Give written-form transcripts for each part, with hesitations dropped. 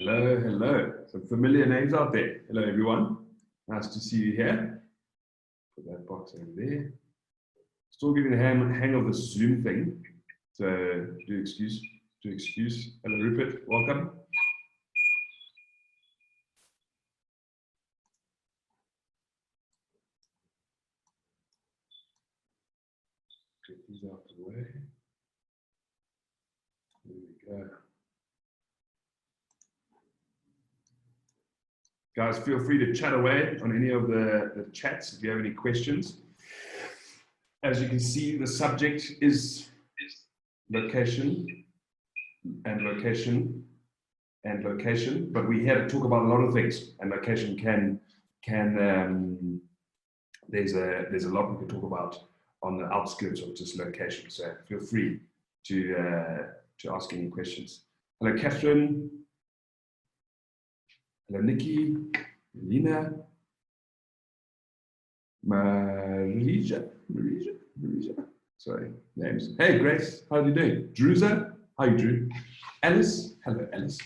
Hello, hello. Some familiar names out there. Hello, everyone. Nice to see you here. Put that box over there. Still getting the hang of the Zoom thing. So do excuse. Hello, Rupert. Welcome. Get these out of the way. There we go. Guys, feel free to chat away on any of the chats if you have any questions. As you can see, the subject is location and location and location, but we're here to talk about a lot of things, and location there's a lot we can talk about on the outskirts of just location. So feel free to ask any questions. Hello, Catherine. Hello, Nikki, Lena, Marija. Sorry, names. Hey, Grace, how are you doing? Druza, how are you, Drew? Alice, hello, Alice.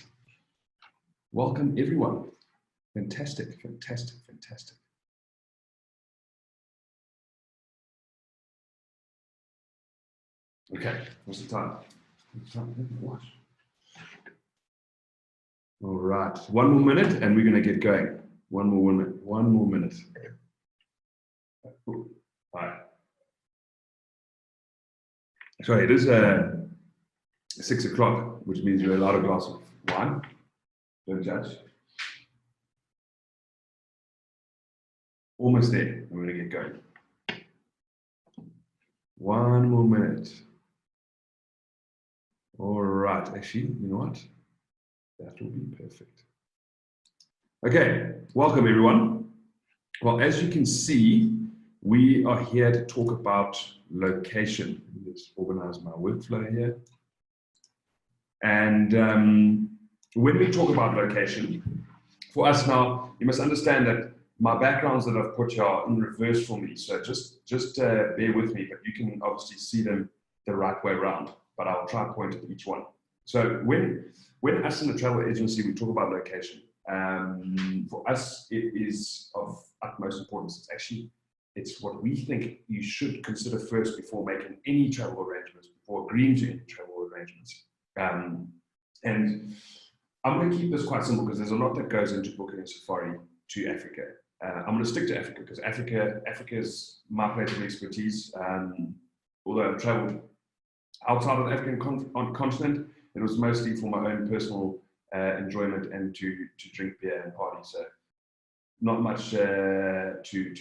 Welcome, everyone. Fantastic. Okay, what's the time? All right, one more minute and we're going to get going. One more minute. All right. Sorry, it is 6 o'clock, which means you're allowed a glass of wine. Don't judge. Almost there, and we're going to get going. One more minute. All right, actually, you know what? That will be perfect. Okay, welcome everyone. Well, as you can see, we are here to talk about location. Let's organize my workflow here. And when we talk about location, for us now, you must understand that my backgrounds that I've put here are in reverse for me. So just bear with me, but you can obviously see them the right way around, but I'll try and point at each one. So when us in the travel agency, we talk about location, for us, it is of utmost importance. It's what we think you should consider first before making any travel arrangements, before agreeing to any travel arrangements. And I'm going to keep this quite simple because there's a lot that goes into booking a safari to Africa. I'm going to stick to Africa because Africa is my place of expertise. Although I've traveled outside of the African continent, it was mostly for my own personal enjoyment and to drink beer and party. So not much to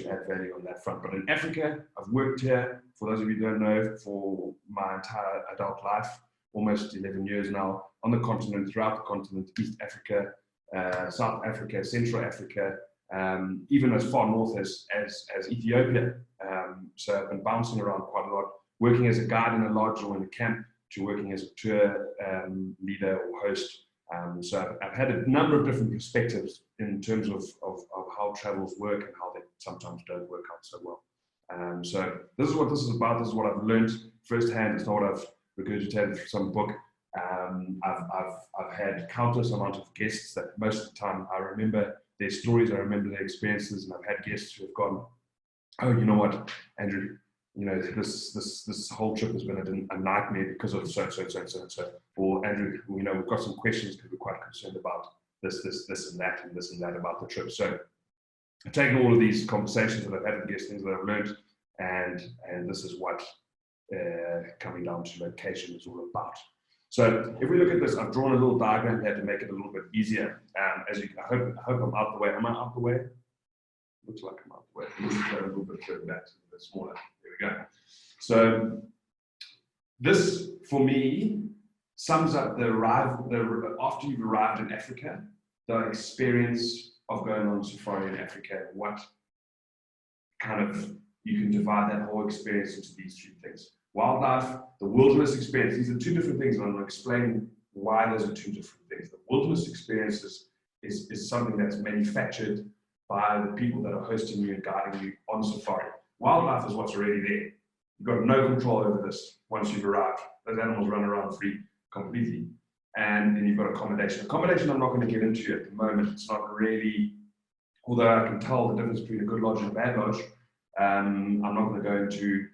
add value on that front. But in Africa, I've worked here, for those of you who don't know, for my entire adult life, almost 11 years now, on the continent, throughout the continent, East Africa, South Africa, Central Africa, even as far north as Ethiopia. So I've been bouncing around quite a lot, working as a guide in a lodge or in a camp, to working as a tour leader or host. So I've had a number of different perspectives in terms of how travels work and how they sometimes don't work out so well. So this is what this is about. This is what I've learned firsthand. It's not what I've regurgitated from some book. I've had countless amount of guests that most of the time I remember their stories, I remember their experiences, and I've had guests who have gone, oh, you know what, Andrew, you know, this whole trip has been a nightmare because of so. Or Andrew, you know, we've got some questions because we're quite concerned about this and that about the trip. So I've taken all of these conversations that I've had with guests, things that I've learned, and this is what coming down to location is all about. So if we look at this, I've drawn a little diagram here to make it a little bit easier. I hope I'm out the way. Am I out the way? Looks like I'm out the way. Let's go a little bit further back, a bit smaller. There we go. So this, for me, sums up after you've arrived in Africa, the experience of going on safari in Africa. What kind of, you can divide that whole experience into these three things. Wildlife, the wilderness experience. These are two different things, and I'm going to explain why those are two different things. The wilderness experience is something that's manufactured by the people that are hosting you and guiding you on safari. Wildlife is what's already there. You've got no control over this once you've arrived. Those animals run around free completely. and then you've got accommodation. Accommodation I'm not going to get into at the moment. It's not really, although I can tell the difference between a good lodge and a bad lodge. I'm not going to go into,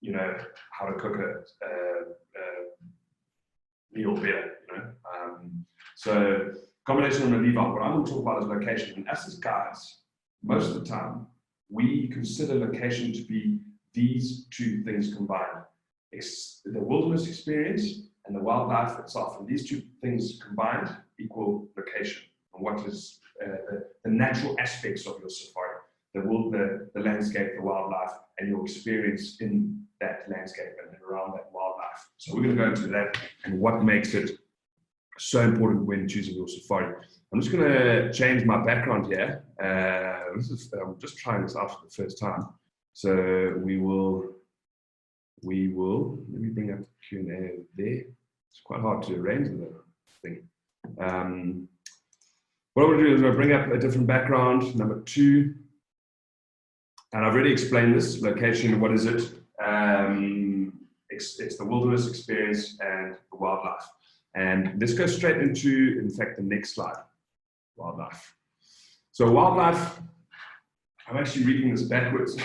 you know, how to cook a meal better, you know. So accommodation I'm going to leave out. What I want to talk about is location. And us as guides, most of the time, we consider location to be these two things combined. It's the wilderness experience and the wildlife itself. And these two things combined equal location. And what is the natural aspects of your safari, the landscape, the wildlife, and your experience in that landscape and around that wildlife. So we're going to go into that and what makes it so important when choosing your safari. I'm just going to change my background here. I'm just trying this out for the first time. So we will, let me bring up the Q&A there. It's quite hard to arrange the thing. What I'm going to do is I'm going to bring up a different background, number 2. And I've already explained this location. What is it? It's the wilderness experience and the wildlife. And this goes straight into, in fact, the next slide, wildlife. So wildlife, I'm actually reading this backwards.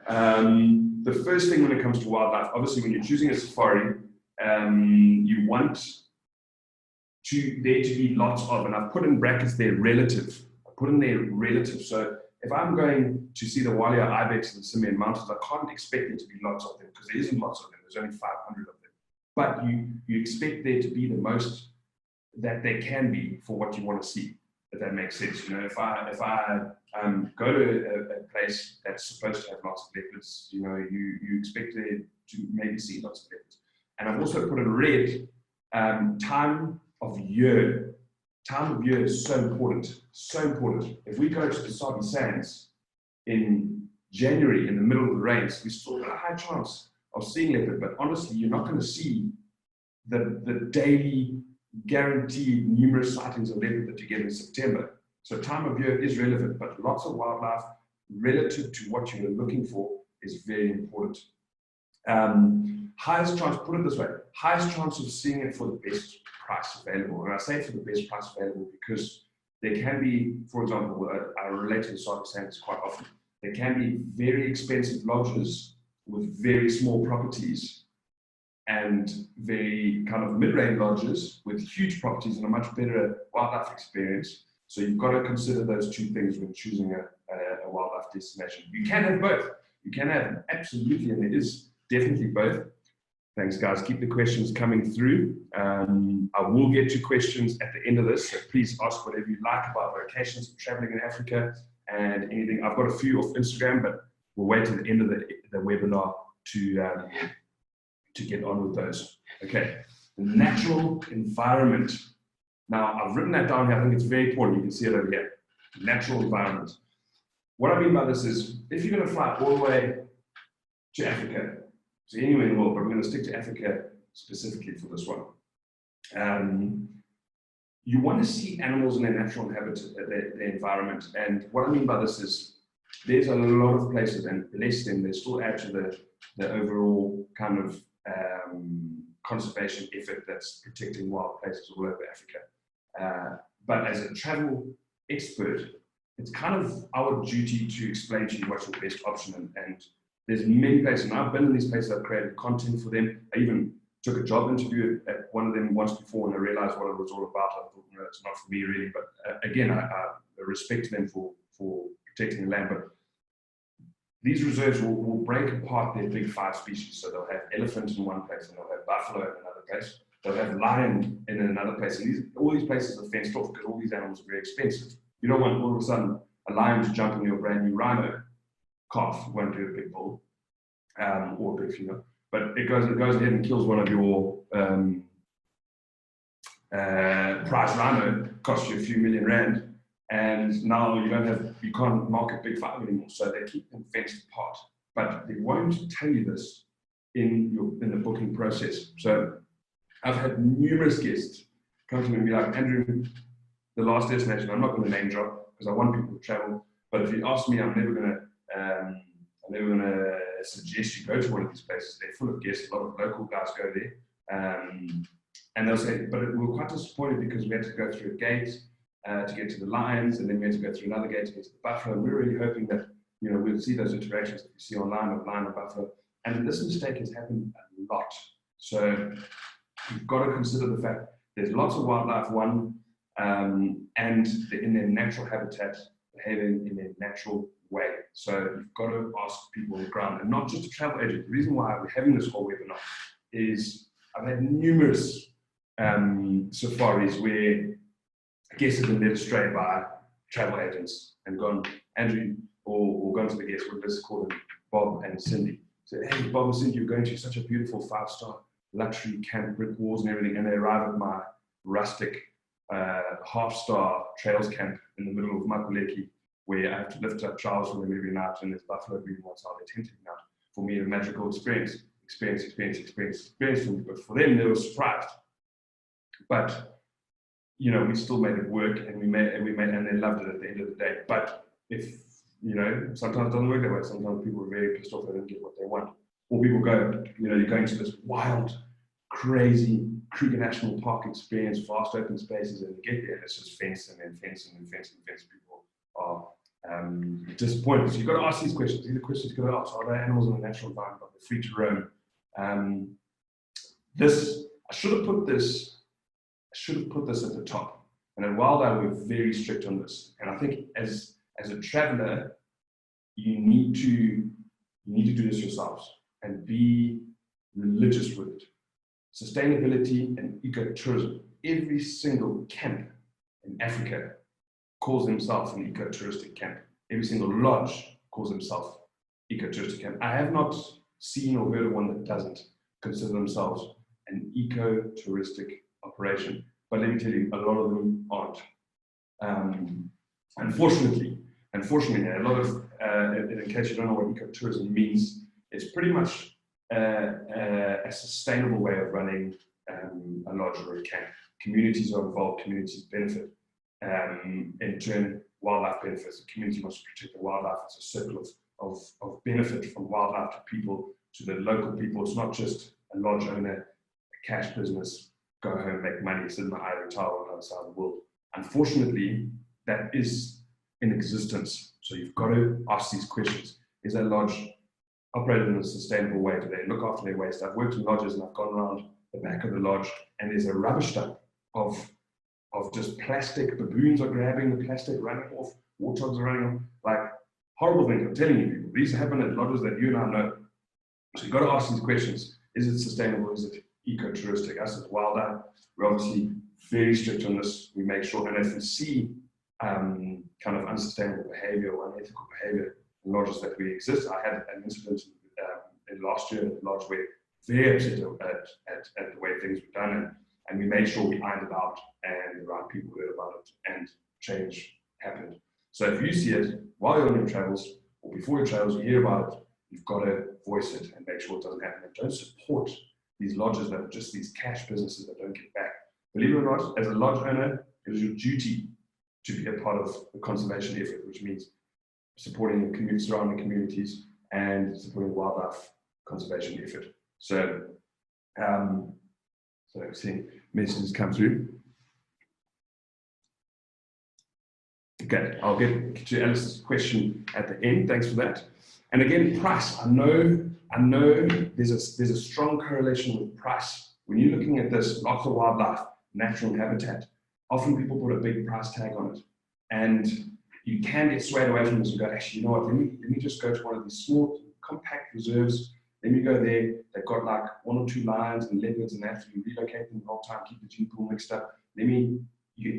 The first thing when it comes to wildlife, obviously when you're choosing a safari, you want there to be lots of, and I've put in brackets there, relative. I put in there relative. So if I'm going to see the Walia Ibex in the Simien Mountains, I can't expect there to be lots of them because there isn't lots of them. There's only 500 of them. But you expect there to be the most that there can be for what you want to see, if that makes sense. You know, if I go to a place that's supposed to have lots of leopards, you know, you expect there to maybe see lots of leopards. And I've also put in red, time of year. Time of year is so important, so important. If we go to the Sabi Sands in January, in the middle of the rains, we still got a high chance of seeing leopard, but honestly, you're not going to see the daily guaranteed numerous sightings of leopard that you get in September. So time of year is relevant, but lots of wildlife relative to what you're looking for is very important. Highest chance, put it this way, highest chance of seeing it for the best price available. And I say for the best price available because there can be, for example, I relate to the Sabi Sands quite often, there can be very expensive lodges with very small properties and very kind of mid-range lodges with huge properties and a much better wildlife experience. So you've got to consider those two things when choosing a wildlife destination. You can have both. You can have absolutely, and it is definitely both. Thanks, guys. Keep the questions coming through. I will get to questions at the end of this, so please ask whatever you like about locations and traveling in Africa and anything. I've got a few off Instagram, but we'll wait till the end of the webinar to get on with those. Okay, the natural environment. Now, I've written that down here. I think it's very important. You can see it over here. Natural environment. What I mean by this is, if you're going to fly all the way to Africa, so anywhere in the world, but we're going to stick to Africa specifically for this one. You want to see animals in their natural habitat, their environment. And what I mean by this is, there's a lot of places, and bless them, they still add to the overall kind of conservation effort that's protecting wild places all over Africa. But as a travel expert, it's kind of our duty to explain to you what's your best option. And there's many places, and I've been in these places, I've created content for them. I even took a job interview at one of them once before, and I realized what it was all about. I thought, no, it's not for me really, but again, I respect them for protecting the land. But these reserves will break apart their big 5 species. So they'll have elephant in one place, and they'll have buffalo in another place. They'll have lion in another place. And all these places are fenced off because all these animals are very expensive. You don't want all of a sudden a lion to jump on your brand new rhino calf. It won't do a big bull or a big female. But it goes ahead and kills one of your prize rhino, costs you a few million rand. And now you can't market big 5 anymore, so they keep them fenced apart. But they won't tell you this in the booking process. So I've had numerous guests come to me and be like, Andrew, the last destination, I'm not going to name drop because I want people to travel. But if you ask me, I'm never going to suggest you go to one of these places. They're full of guests. A lot of local guys go there. And they'll say, but we were quite disappointed because we had to go through a gate to get to the lions, and then we had to go through another gate to get to the buffalo. And we're really hoping that, you know, we'll see those interactions that you see online of lion and buffalo. And this mistake has happened a lot. So you've got to consider the fact there's lots of wildlife, and in their natural habitat, behaving in their natural way. So you've got to ask people on the ground, and not just a travel agent. The reason why we're having this whole webinar is I've had numerous safaris where guests have been led astray by travel agents and gone, Andrew, or gone to the guest, let's call them Bob and Cindy. So, hey, Bob and Cindy, you're going to such a beautiful 5-star luxury camp, brick walls and everything, and they arrive at my rustic half-star trails camp in the middle of Makuleki, where I have to lift up trials for them every night, and there's buffalo breathing outside their tent every night. For me, a magical experience for me. But for them, they were surprised. But you know, we still made it work, and and they loved it at the end of the day. But if you know, sometimes it doesn't work that way. Sometimes people are very pissed off; they don't get what they want. Or people go, you know, you're going to this wild, crazy Kruger National Park experience, vast open spaces, and you get there, and it's just fence and then fence and then fence and fence. People are disappointed. So you've got to ask these questions. These are questions you've got to ask. Are there animals in the natural environment? Are they free to roam? I should have put this at the top. And at Wild Eye, we're very strict on this. And I think as a traveler, you need to do this yourselves and be religious with it. Sustainability and ecotourism. Every single camp in Africa calls themselves an ecotouristic camp. Every single lodge calls themselves ecotouristic camp. I have not seen or heard of one that doesn't consider themselves an ecotouristic operation. But let me tell you, a lot of them aren't. Unfortunately, a lot of, in case you don't know what ecotourism means, it's pretty much a sustainable way of running a lodge or a camp. Communities are involved, communities benefit. In turn, wildlife benefits. The community must protect the wildlife. It's a circle of benefit from wildlife to people, to the local people. It's not just a lodge owner, a cash business, go home, make money, sit in the ivory tower on the other side of the world. Unfortunately, that is in existence. So you've got to ask these questions. Is that lodge operated in a sustainable way? Do they look after their waste? I've worked in lodges and I've gone around the back of the lodge and there's a rubbish dump of just plastic. Baboons are grabbing the plastic, running off. Warthogs are running off. Like, horrible things. I'm telling you, people. These happen at lodges that you and I know. So you've got to ask these questions. Is it sustainable? Is it ecotouristic? Us as Wild Eye, we're obviously very strict on this. We make sure, and if we see kind of unsustainable behavior or unethical behavior in lodges that we exist, I had an incident in last year at the lodge where very upset at the way things were done, and we made sure we ironed it out and the right people heard about it and change happened. So if you see it while you're on your travels or before your travels, you hear about it, you've got to voice it and make sure it doesn't happen. And don't support these lodges that are just these cash businesses that don't get back. Believe it or not, as a lodge owner, it is your duty to be a part of the conservation effort, which means supporting the surrounding communities and supporting wildlife conservation effort. So, I'm seeing messages come through. Okay, I'll get to Alice's question at the end. Thanks for that. And again, price. I know there's a strong correlation with price. When you're looking at this, lots of wildlife, natural habitat, often people put a big price tag on it. And you can get swayed away from this and go, actually, you know what, let me just go to one of these small, compact reserves. Let me go there. They've got like 1 or 2 lions and leopards and that. You relocate them the whole time, keep the gene pool mixed up. You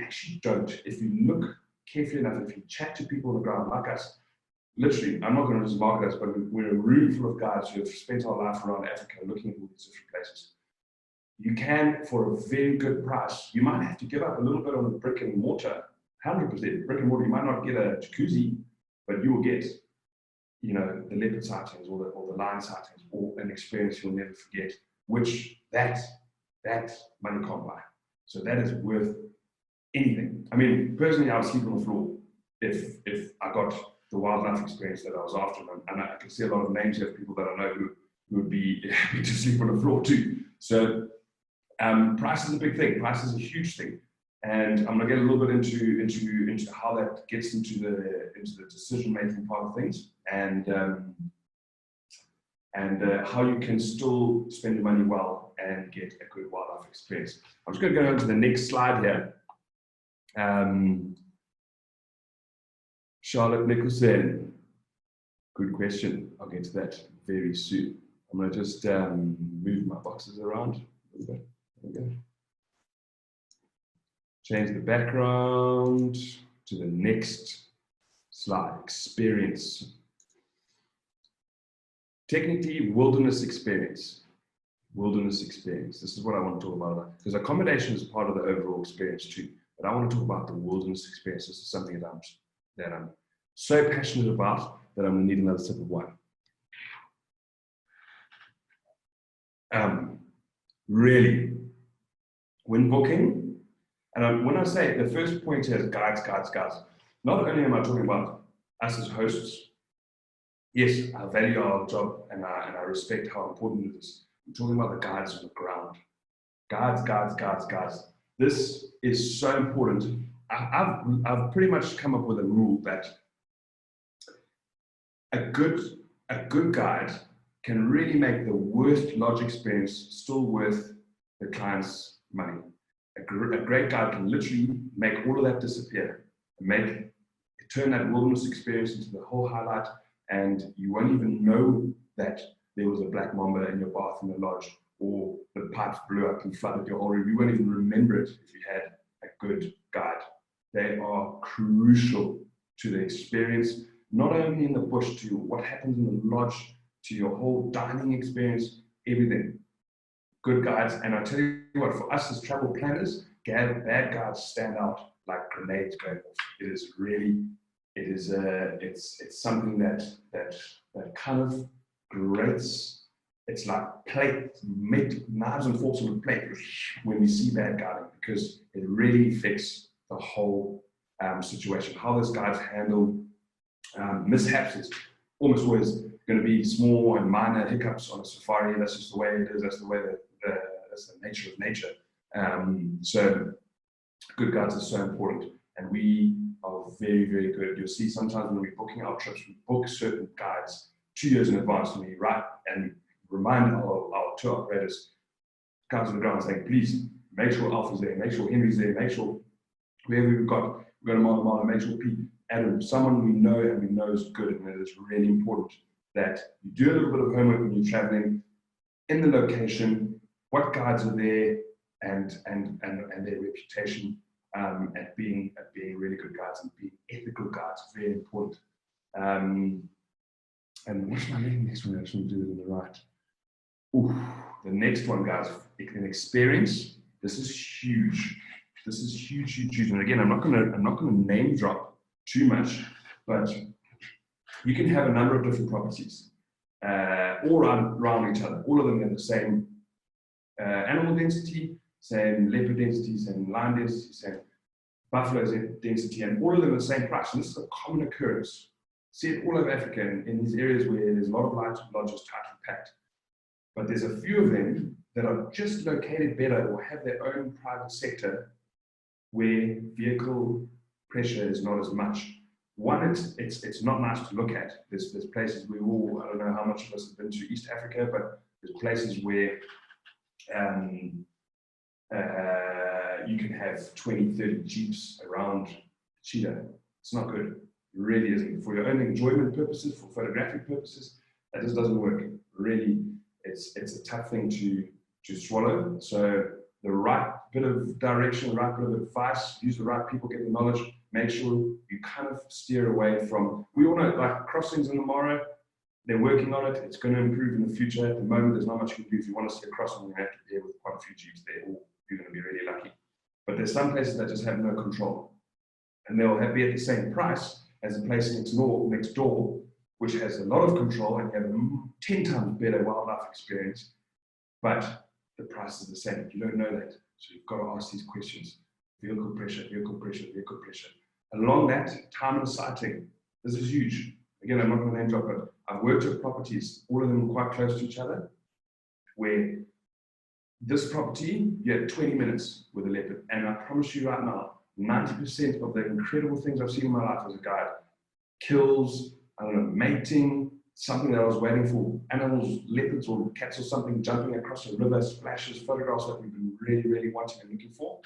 actually don't. If you look carefully enough, if you chat to people on the ground like us, literally, I'm not going to just market us, but we're a room full of guys who have spent our life around Africa looking at all these different places. You can, for a very good price, you might have to give up a little bit on the brick and mortar, 100% brick and mortar. You might not get a jacuzzi, but you will get, you know, the leopard sightings or the lion sightings, or an experience you'll never forget, which that money can't buy. So that is worth anything. I mean, personally, I would sleep on the floor if I got the wildlife experience that I was after, and I can see a lot of names here of people that I know who would be happy to sleep on the floor too. So Price is a big thing. Price is a huge thing. And I'm going to get a little bit into how that gets into the decision-making part of things, and how you can still spend your money well and get a good wildlife experience. I'm just going to go on to the next slide here. Charlotte Nicholson, good question. I'll get to that very soon. I'm going to just move my boxes around a little bit. There we go. Change the background to the next slide, experience. Technically, wilderness experience. Wilderness experience. This is what I want to talk about, because accommodation is part of the overall experience too. But I want to talk about the wilderness experience. This is something that I'm so passionate about that I'm going to need another sip of wine. Really, when booking, and when I say the first point here is guides, not only am I talking about us as hosts. Yes, I value our job and I respect how important it is. I'm talking about the guides on the ground. Guides. This is so important. I've pretty much come up with a rule that a good guide can really make the worst lodge experience still worth the client's money. A great guide can literally make all of that disappear and turn that wilderness experience into the whole highlight, and you won't even know that there was a black mamba in your bath in the lodge, or the pipes blew up and flooded your whole room. You won't even remember it if you had a good guide. They are crucial to the experience, not only in the bush, to what happens in the lodge, to your whole dining experience, everything. Good guides, and I tell you what, for us as travel planners, bad guides stand out like grenades going off. It is really, it's something that kind of grates. It's like knives and forks on a plate when we see bad guiding, because it really affects the whole situation. How those guides handle mishaps is almost always going to be small and minor hiccups on a safari. That's just the way it is. That's the way that's the nature of nature. So good guides are so important, and we are very, very good. You'll see sometimes when we're booking our trips, we book certain guides 2 years in advance, and we write and remind our tour operators, guys on the ground, saying, please make sure Alpha's there, make sure Henry's there, make sure wherever we've got a mile, make sure Pete, Adam, someone we know and we know is good. And it is really important that you do a little bit of homework when you're traveling in the location, what guides are there, and their reputation at being really good guides and being ethical guides, very important. And what's my next one? I just want to do it in the right. Ooh, the next one, guys, an experience. This is huge. This is huge. And again, I'm not gonna name drop too much, but you can have a number of different properties all around each other. All of them have the same animal density, same leopard density, same lion density, same buffalo density, and all of them are the same price. And this is a common occurrence. See it all over Africa in these areas where there's a lot of lodges tightly packed. But there's a few of them that are just located better or have their own private sector where vehicle pressure is not as much. One, it's not nice to look at. There's places I don't know how much of us have been to East Africa, but there's places where you can have 20, 30 Jeeps around cheetah. It's not good. It really isn't. For your own enjoyment purposes, for photographic purposes, that just doesn't work. Really, it's a tough thing to swallow. So the right bit of direction, the right bit of advice, use the right people, get the knowledge, make sure you kind of steer away from, we all know, like crossings in the Mara, they're working on it, it's going to improve in the future. At the moment, there's not much you can do. If you want to see a crossing, you have to deal with quite a few Jeeps there, or you're going to be really lucky. But there's some places that just have no control, and they'll be at the same price as the place next door, which has a lot of control and you have a 10 times better wildlife experience, but the price is the same. You don't know that, so you've got to ask these questions. Vehicle pressure. Along that, time and sighting. This is huge. Again, I'm not going to name drop, but I've worked with properties, all of them quite close to each other, where this property, you had 20 minutes with a leopard. And I promise you right now, 90% of the incredible things I've seen in my life as a guide, kills, I don't know, mating, something that I was waiting for, animals, leopards or cats or something jumping across a river, splashes, photographs that we've been really, really wanting and looking for.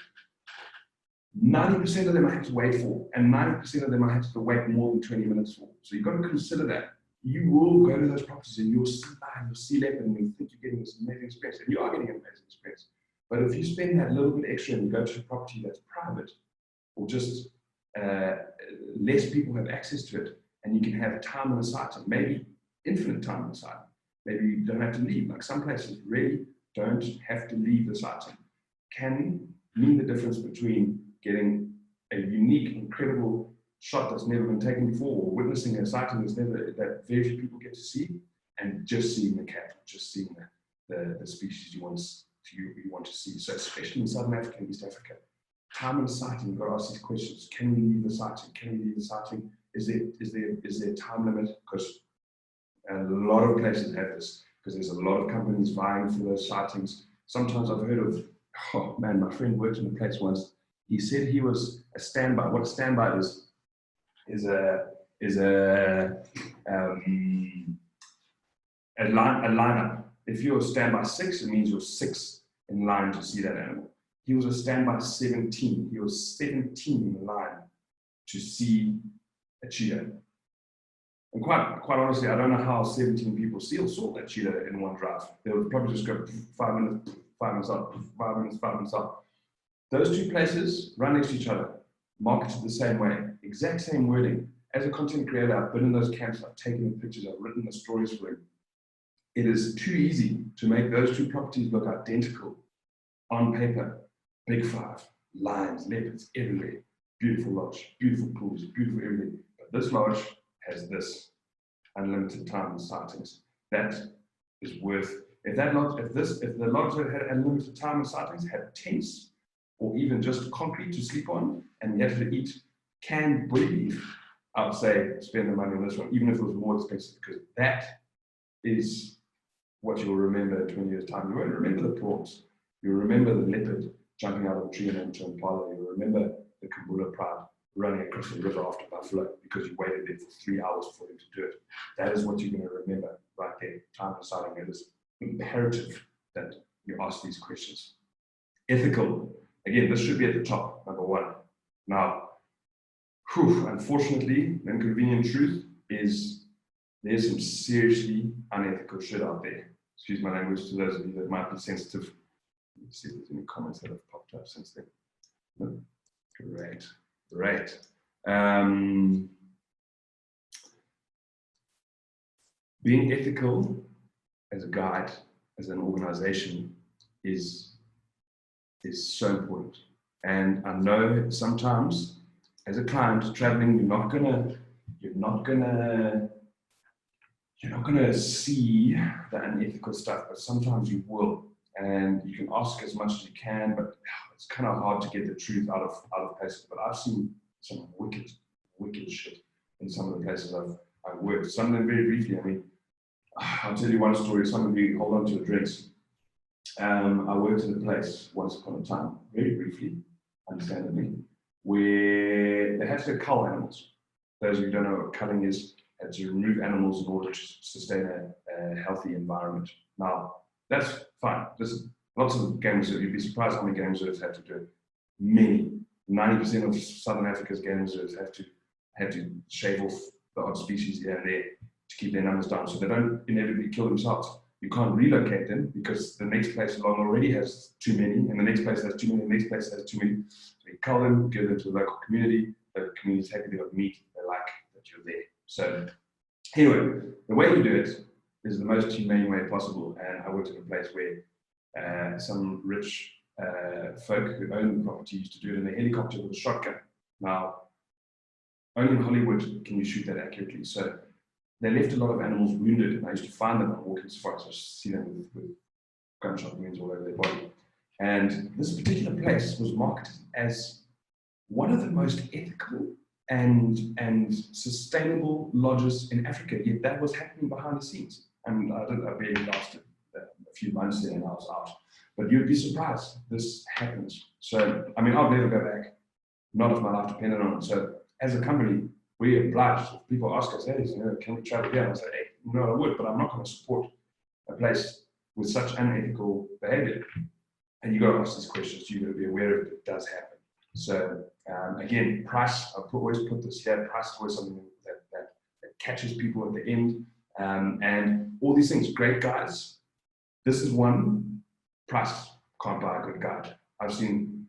90% of them I had to wait for, and 90% of them I had to wait more than 20 minutes for. So you've got to consider that. You will go to those properties and you'll see lion, you'll see leopard, and you'll think you're getting this amazing experience, and you are getting an amazing experience. But if you spend that little bit extra and you go to a property that's private, or just less people have access to it, and you can have time on the site, and maybe infinite time on the site. Maybe you don't have to leave. Like some places really don't have to leave the site. Can mean the difference between getting a unique, incredible shot that's never been taken before, or witnessing a sighting that very few people get to see, and just seeing the cat, just seeing the species you want to see. So especially in Southern Africa and East Africa, time and sighting, you've got to ask these questions. Can we leave the sighting? Can we leave the sighting? Is there a time limit? Because a lot of places have this, because there's a lot of companies vying for those sightings. Sometimes I've heard of, oh man, my friend worked in a place once. He said he was a standby. What a standby is a lineup. If you're a standby 6, it means you're 6 in line to see that animal. He was a standby 17. He was 17 in line to see a cheetah. And quite honestly, I don't know how 17 people saw that cheetah in one drive. They would probably just go 5 minutes, 5 minutes up, 5 minutes, 5 minutes up. Those two places run next to each other, marketed the same way, exact same wording. As a content creator, I've been in those camps, I've taken the pictures, I've written the stories for them. It is too easy to make those two properties look identical on paper. Big 5, lions, leopards everywhere, beautiful lodge, beautiful pools, beautiful everything. But this lodge has this unlimited time and sightings. That is worth, if the lodge that had unlimited time and sightings had tents or even just concrete to sleep on, and you had to eat canned bully beef, I would say spend the money on this one, even if it was more expensive, because that is what you'll remember in 20 years' time. You won't remember the prawns. You'll remember the leopard jumping out of a tree and into Impala. You'll remember the Kambula pride running across the river after buffalo because you waited there for 3 hours for them to do it. That is what you're going to remember right there. Time and sighting. It is imperative that you ask these questions. Ethical. Again, this should be at the top, number 1. Now, unfortunately, the inconvenient truth is there's some seriously unethical shit out there. Excuse my language to those of you that might be sensitive. Let's see if there's any comments that have popped up since then. No? Great. Being ethical as a guide, as an organization, is so important. And I know sometimes, as a client traveling, you're not gonna see the unethical stuff, but sometimes you will. And you can ask as much as you can, but it's kind of hard to get the truth out of places. But I've seen some wicked shit in some of the places I've worked. Some of them very briefly. I mean, I'll tell you one story. Some of you hold on to your drinks. I worked in a place once upon a time, very briefly, understandably, where they had to cull animals. Those of you who don't know what culling is, had to remove animals in order to sustain a healthy environment. Now, that's fine. There's lots of game reserves. You'd be surprised how many game reserves have to do it. Many. 90% of Southern Africa's game reserves have to shave off the odd species here and there to keep their numbers down, so they don't inevitably kill themselves. You can't relocate them because the next place along already has too many, and the next place has too many, and the next place has too many. So you cull them, give them to the local community. The community's happy, they've got meat, they like that you're there. So anyway, the way you do it is the most humane way possible. And I worked in a place where some rich folk who own the property used to do it in a helicopter with a shotgun. Now, only in Hollywood can you shoot that accurately. So they left a lot of animals wounded, and I used to find them on walking safaris. I see them with gunshot wounds all over their body. And this particular place was marketed as one of the most ethical and sustainable lodges in Africa, yet that was happening behind the scenes. And I barely lasted a few months there and I was out. But you'd be surprised. This happens. So, I mean, I'll never go back. Not if my life depended on it. So, as a company, we're obliged. If people ask us, hey, can we travel here? I say, hey, no, I would, but I'm not going to support a place with such unethical behavior. And you've got to ask these questions. You've got to be aware of it. It does happen. So, again, price, always put this here. Price is always something that catches people at the end. And all these things, great guides. This is one. Price can't buy a good guide. I've seen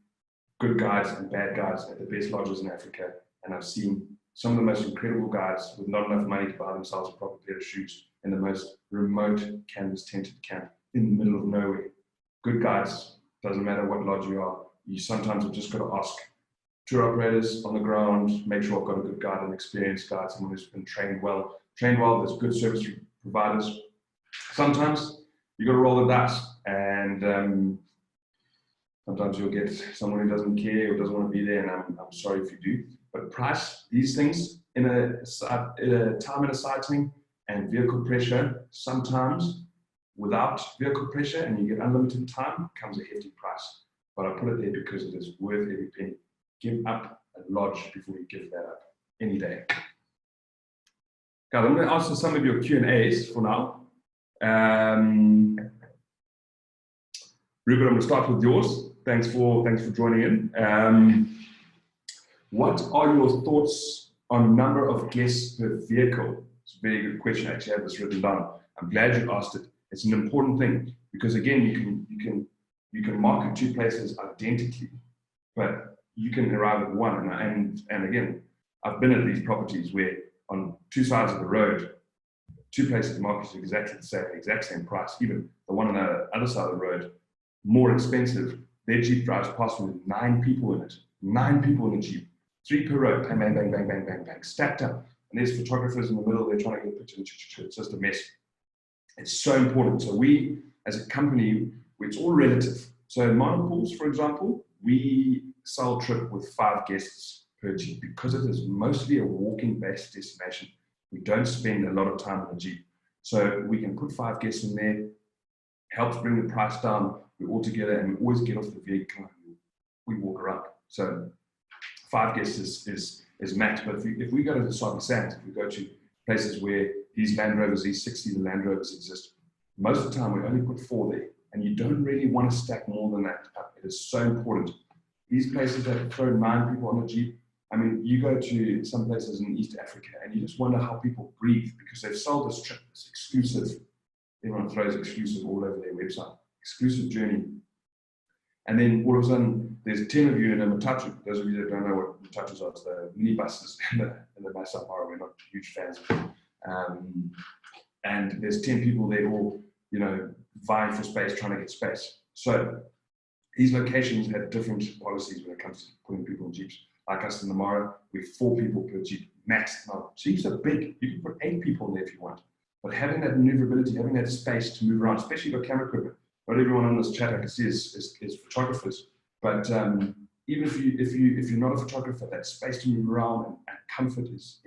good guides and bad guides at the best lodges in Africa, and I've seen some of the most incredible guides with not enough money to buy themselves a proper pair of shoes in the most remote canvas tented camp in the middle of nowhere. Good guides, doesn't matter what lodge you are, you sometimes have just got to ask tour operators on the ground, make sure I've got a good guide, an experienced guide, someone who's been trained well, there's good service providers. Sometimes you got to roll the dice, and sometimes you'll get someone who doesn't care or doesn't want to be there, and I'm sorry if you do. But price, these things, in a time and a sighting and vehicle pressure, sometimes without vehicle pressure and you get unlimited time, comes a hefty price. But I put it there because it is worth every penny. Give up a lodge before you give that up any day. Guys, I'm going to answer some of your Q&As for now. Ruben, I'm going to start with yours. Thanks for joining in. What are your thoughts on number of guests per vehicle? It's a very good question. I actually have this written down. I'm glad you asked it. It's an important thing because again, you can market two places identically, but you can arrive at one. And again, I've been at these properties where on two sides of the road, two places marketed exactly the same, exact same price. Even the one on the other side of the road, more expensive. Their Jeep drives past with 9 people in it. 9 people in the Jeep. 3 per row. Bang, bang, bang, bang, bang, bang, bang. Stacked up. And there's photographers in the middle. They're trying to get a picture. It's just a mess. It's so important. So we, as a company, it's all relative. So in monopools, for example, we sell trip with 5 guests per Jeep because it is mostly a walking-based destination. We don't spend a lot of time on the Jeep. So we can put 5 guests in there, helps bring the price down. We're all together and we always get off the vehicle and we walk around. So 5 guests is max. But if we go to the Sabi Sands, if we go to places where these Land Rovers, these 60 Land Rovers exist, most of the time we only put 4 there. And you don't really want to stack more than that up. It is so important. These places that throw 9 people on a Jeep, I mean, you go to some places in East Africa and you just wonder how people breathe because they've sold this trip, this exclusive, everyone throws exclusive all over their website, exclusive journey. And then all of a sudden, there's 10 of you in a matatu. Those of you that don't know what matatus are, it's the minibuses in the Masai-Mara. We're not huge fans of them. And there's 10 people there all, vying for space, trying to get space. So these locations have different policies when it comes to putting people in Jeeps. Like us in the Mara, we're 4 people per Jeep, max. Now, Jeeps are big. You can put 8 people in there if you want. But having that maneuverability, having that space to move around, especially with camera equipment. Not everyone on this chat I can see is photographers. But even if you're not a photographer, that space to move around and comfort is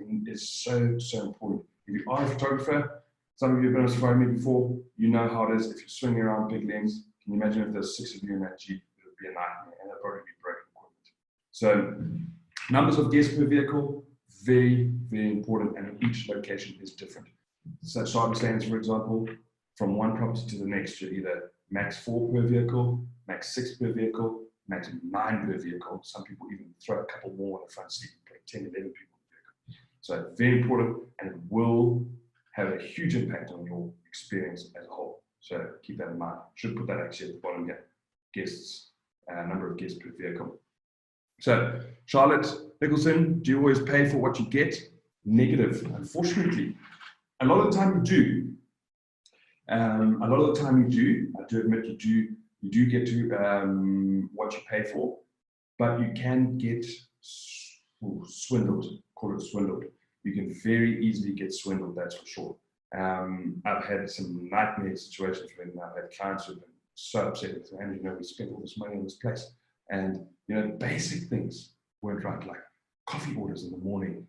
so important. If you are a photographer, some of you have been on safari with me before, you know how it is. If you're swinging around big lens, can you imagine if there's 6 of you in that Jeep? It would be a nightmare, and it'd probably be broken equipment. So numbers of guests per vehicle, very, very important, and each location is different. So Sabi Sands, for example, from one property to the next, you're either max 4 per vehicle, max 6 per vehicle, max 9 per vehicle. Some people even throw a couple more in the front seat and put 10, 11 people in the vehicle. So very important, and it will have a huge impact on your experience as a whole. So keep that in mind. Should put that actually at the bottom here. Guests, number of guests per vehicle. So Charlotte Nicholson, do you always pay for what you get? Negative, unfortunately. A lot of the time you do. I do admit you do get to what you pay for, but you can get swindled, call it swindled. You can very easily get swindled, that's for sure. I've had some nightmare situations when I've had clients who've been so upset with me, and we spent all this money on this place. And basic things weren't right, like coffee orders in the morning,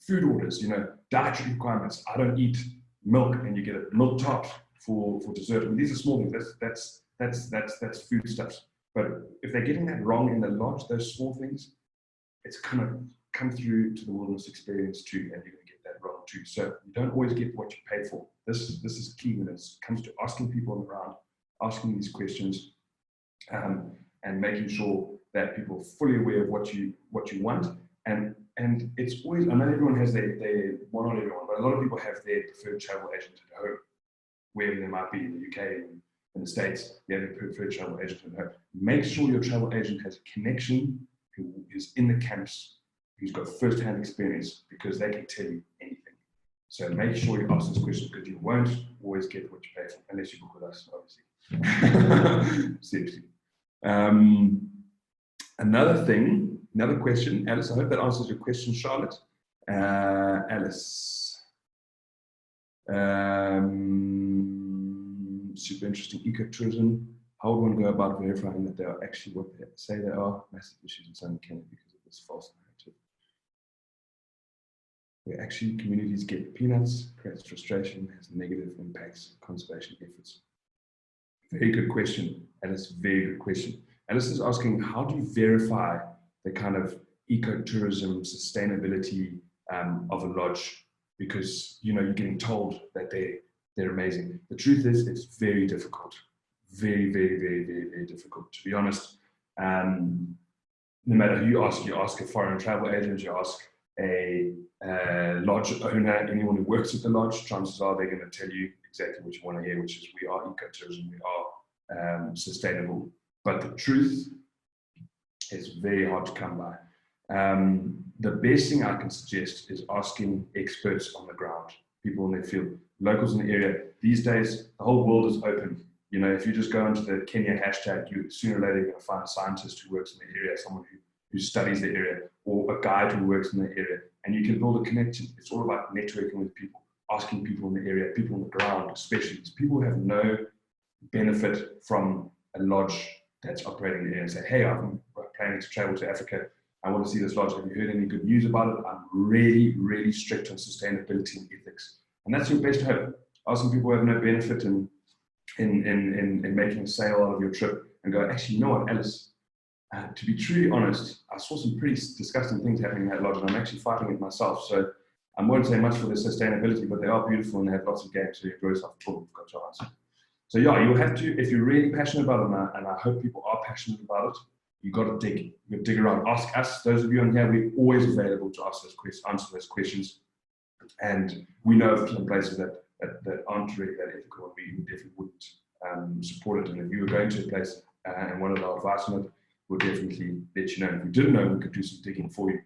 food orders, dietary requirements. I don't eat milk, and you get a milk tart for dessert. I mean, these are small things. That's that's foodstuffs. But if they're getting that wrong in the lodge, those small things, it's kind of come through to the wilderness experience too, and you're going to get that wrong too. So you don't always get what you pay for. This is key when it comes to asking people around, asking these questions, and making sure that people are fully aware of what you want. And it's always, I know everyone has well, not everyone, but a lot of people have their preferred travel agent at home, wherever they might be in the UK, in the States, they have a preferred travel agent at home. Make sure your travel agent has a connection who is in the camps, who's got first-hand experience, because they can tell you anything. So make sure you ask this question, because you won't always get what you pay for, unless you book with us, obviously. Seriously. Another question, Alice, I hope that answers your question, Charlotte. Alice. Super interesting, ecotourism. How would one go about verifying that they are actually what they say they are? Massive issues in Southern Kenya because of this false narrative, where actually communities get peanuts, creates frustration, has negative impacts on conservation efforts. Very good question, Alice, very good question. Alice is asking, how do you verify the kind of ecotourism sustainability of a lodge? Because, you know, you're getting told that they're amazing. The truth is, it's very difficult. Very, very, very, very, very difficult. To be honest, no matter who you ask a foreign travel agent, you ask a lodge owner, anyone who works at the lodge, chances are they're going to tell you exactly what you want to hear, which is we are ecotourism, we are sustainable. But the truth is very hard to come by. The best thing I can suggest is asking experts on the ground, people in their field, locals in the area. These days, the whole world is open. You know, if you just go into the Kenya hashtag, you sooner or later you're going to find a scientist who works in the area, someone who studies the area, or a guide who works in the area, and you can build a connection. It's all about networking with people, asking people in the area, people on the ground, especially people who have no benefit from a lodge that's operating in the area, and say, hey, I'm planning to travel to Africa. I want to see this lodge. Have you heard any good news about it? I'm really, really strict on sustainability and ethics. And that's your best hope. Asking people who have no benefit in making a sale out of your trip, and go, actually, you know what, Alice, to be truly honest, I saw some pretty disgusting things happening in that lodge, and I'm actually fighting it myself. So I won't say much for the sustainability, but they are beautiful and they have lots of games, so you enjoy yourself. You've got your answer. So yeah, you'll have to, if you're really passionate about it, and I hope people are passionate about it, you've got to dig. You've got to dig around. Ask us, those of you on here, we're always available to answer those questions. And we know of some places that aren't really that ethical, and we definitely wouldn't support it. And if you were going to a place and wanted our advice on it, we'll definitely let you know. If we didn't know, we could do some digging for you.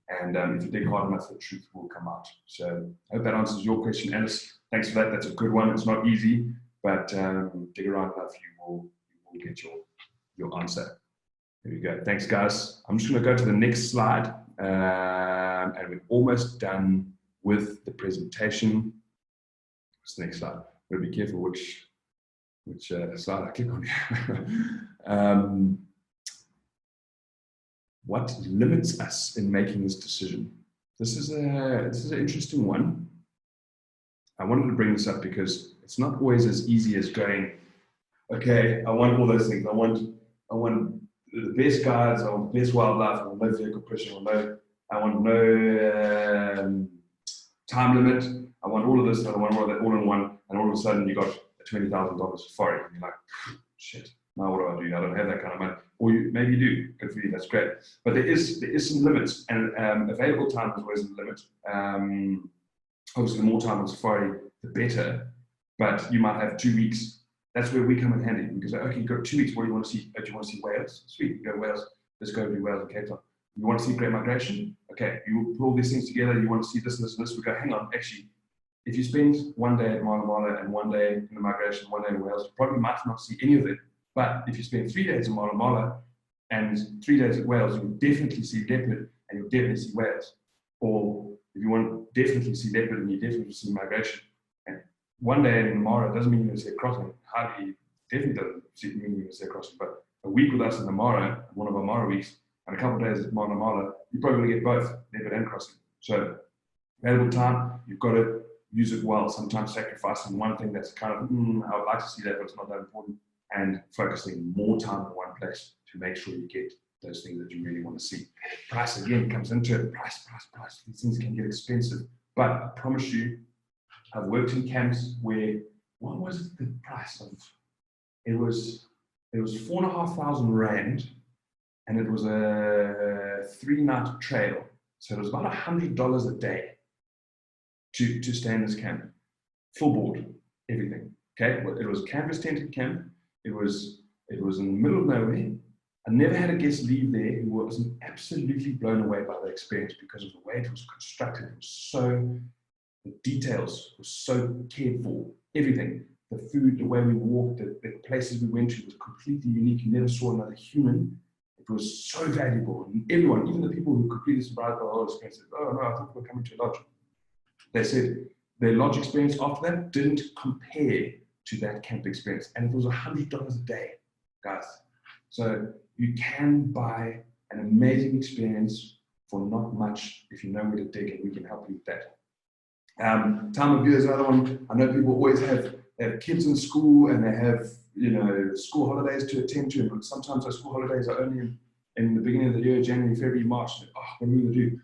And if you dig hard enough, the truth will come out. So I hope that answers your question, Alice. Thanks for that. That's a good one. It's not easy, but dig around enough, you will get your answer. There we go. Thanks, guys. I'm just going to go to the next slide. And we're almost done with the presentation. What's the next slide? I've got to be careful which slide I click on here. What limits us in making this decision? This is an interesting one. I wanted to bring this up because it's not always as easy as going, okay, I want all those things. I want the best guides, I want the best wildlife, I want no vehicle pressure, I want no time limit, I want all of this, and I want all of that all in one, and all of a sudden you got $20,000 safari, and you're like, shit, now what do? I don't have that kind of money. Or maybe you do, good for you, that's great. But there is some limits, and available time is always a limit. Obviously, the more time on safari, the better, but you might have 2 weeks. That's where we come in handy, because okay, you've got 2 weeks, what do you want to see? Oh, do you want to see whales? Sweet, you go to Wales, let's go do Wales in Cape Town. You want to see Great Migration? Okay, you pull all these things together, you want to see this, this, and this. We go, hang on, actually, if you spend 1 day at Mala Mala and 1 day in the migration, 1 day in Wales, you probably might not see any of it. But if you spend 3 days in Mala Mala and 3 days at Wales, you'll definitely see leopard and you'll definitely see whales. Or if you want to definitely see leopard and you definitely see migration. And 1 day in Mara doesn't mean you're going to see a crossing. Hardly, definitely doesn't mean you're going to see a crossing. But a week with us in the Mara, one of our Mara weeks, and a couple of days at Mala Mala, you're probably going to get both leopard and crossing. So available time, you've got to use it well. Sometimes sacrificing one thing that's kind of, I would like to see that, but it's not that important. and focusing more time in one place to make sure you get those things that you really want to see. Price again comes into it. Price. These things can get expensive, but I promise you, I've worked in camps where, what was the price of? It was 4,500 rand, and it was a 3-night trail. So it was about $100 a day to stay in this camp, full board, everything. Okay, it was a canvas tented camp. It was in the middle of nowhere. I never had a guest leave there who wasn't absolutely blown away by the experience because of the way it was constructed. It was so, the details were so cared for, everything. The food, the way we walked, the places we went to was completely unique. You never saw another human. It was so valuable. And everyone, even the people who completely surprised by the whole experience, said, oh no, I thought we were coming to a lodge. They said their lodge experience after that didn't compare to that camp experience. And it was $100 a day, guys. So you can buy an amazing experience for not much if you know where to dig, and we can help you with that. Time of year is another one. I know people always have kids in school, and they have, you know, school holidays to attend to, and sometimes those school holidays are only in the beginning of the year, January, February, March. And, oh, what are we going to do?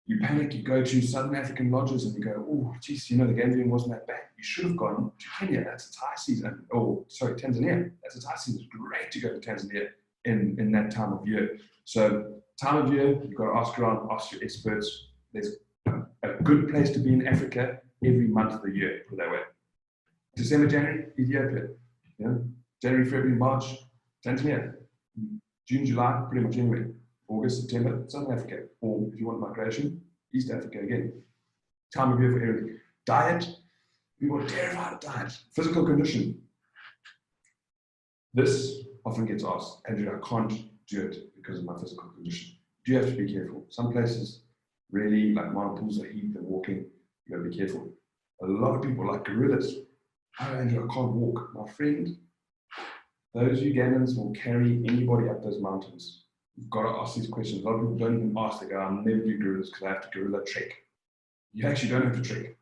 You panic, you go to Southern African lodges and you go, oh, geez, you know, the game viewing wasn't that bad. You should have gone to Kenya, that's its high season. Oh, sorry, Tanzania, that's its high season. It's great to go to Tanzania in that time of year. So time of year, you've got to ask around, ask your experts. There's a good place to be in Africa every month of the year, put it that way. December, January, Ethiopia. You know, January, February, March, Tanzania. June, July, pretty much anywhere. August, September, Southern Africa, or if you want migration, East Africa again. Time of year for everything. Diet, people are terrified of diet. Physical condition. This often gets asked, Andrew, I can't do it because of my physical condition. You do have to be careful. Some places really, like mountains or heath and walking, you gotta be careful. A lot of people like gorillas. Oh, Andrew, I can't walk. My friend, those Ugandans will carry anybody up those mountains. You've got to ask these questions. A lot of people don't even ask. They go, I'll never do gorillas because I have to gorilla trek. You actually don't have to trek.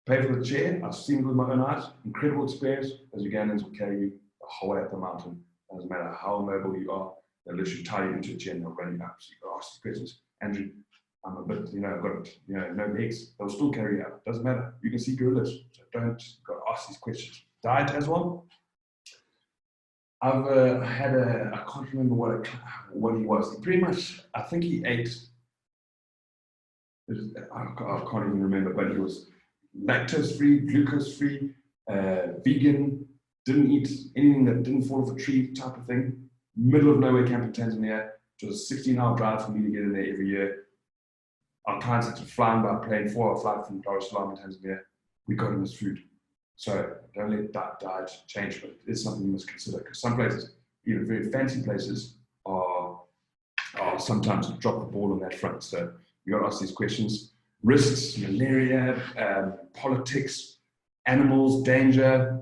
Pay for the chair. I've seen it with my own eyes. Incredible experience. Those Ugandans will carry you the whole way up the mountain. Doesn't matter how mobile you are. They'll literally tie you into a chair and they'll run you up. So you've got to ask these questions. Andrew, I'm a bit, you know, I've got, you know, no legs. They'll still carry you up. Doesn't matter. You can see gorillas. So don't, you've got to ask these questions. Diet as well. I've had I can't remember what he was. He pretty much, I think he ate, I can't even remember, but he was lactose-free, glucose-free, vegan, didn't eat anything that didn't fall off a tree type of thing. Middle of nowhere camp in Tanzania. It was a 16-hour drive for me to get in there every year. Our clients had to fly by plane, 4-hour flight from Dar es Salaam in Tanzania. We got him his food. So don't let that diet change, but it's something you must consider, because some places, even very fancy places, are sometimes drop the ball on that front. So you got to ask these questions. Risks, malaria, politics, animals, danger.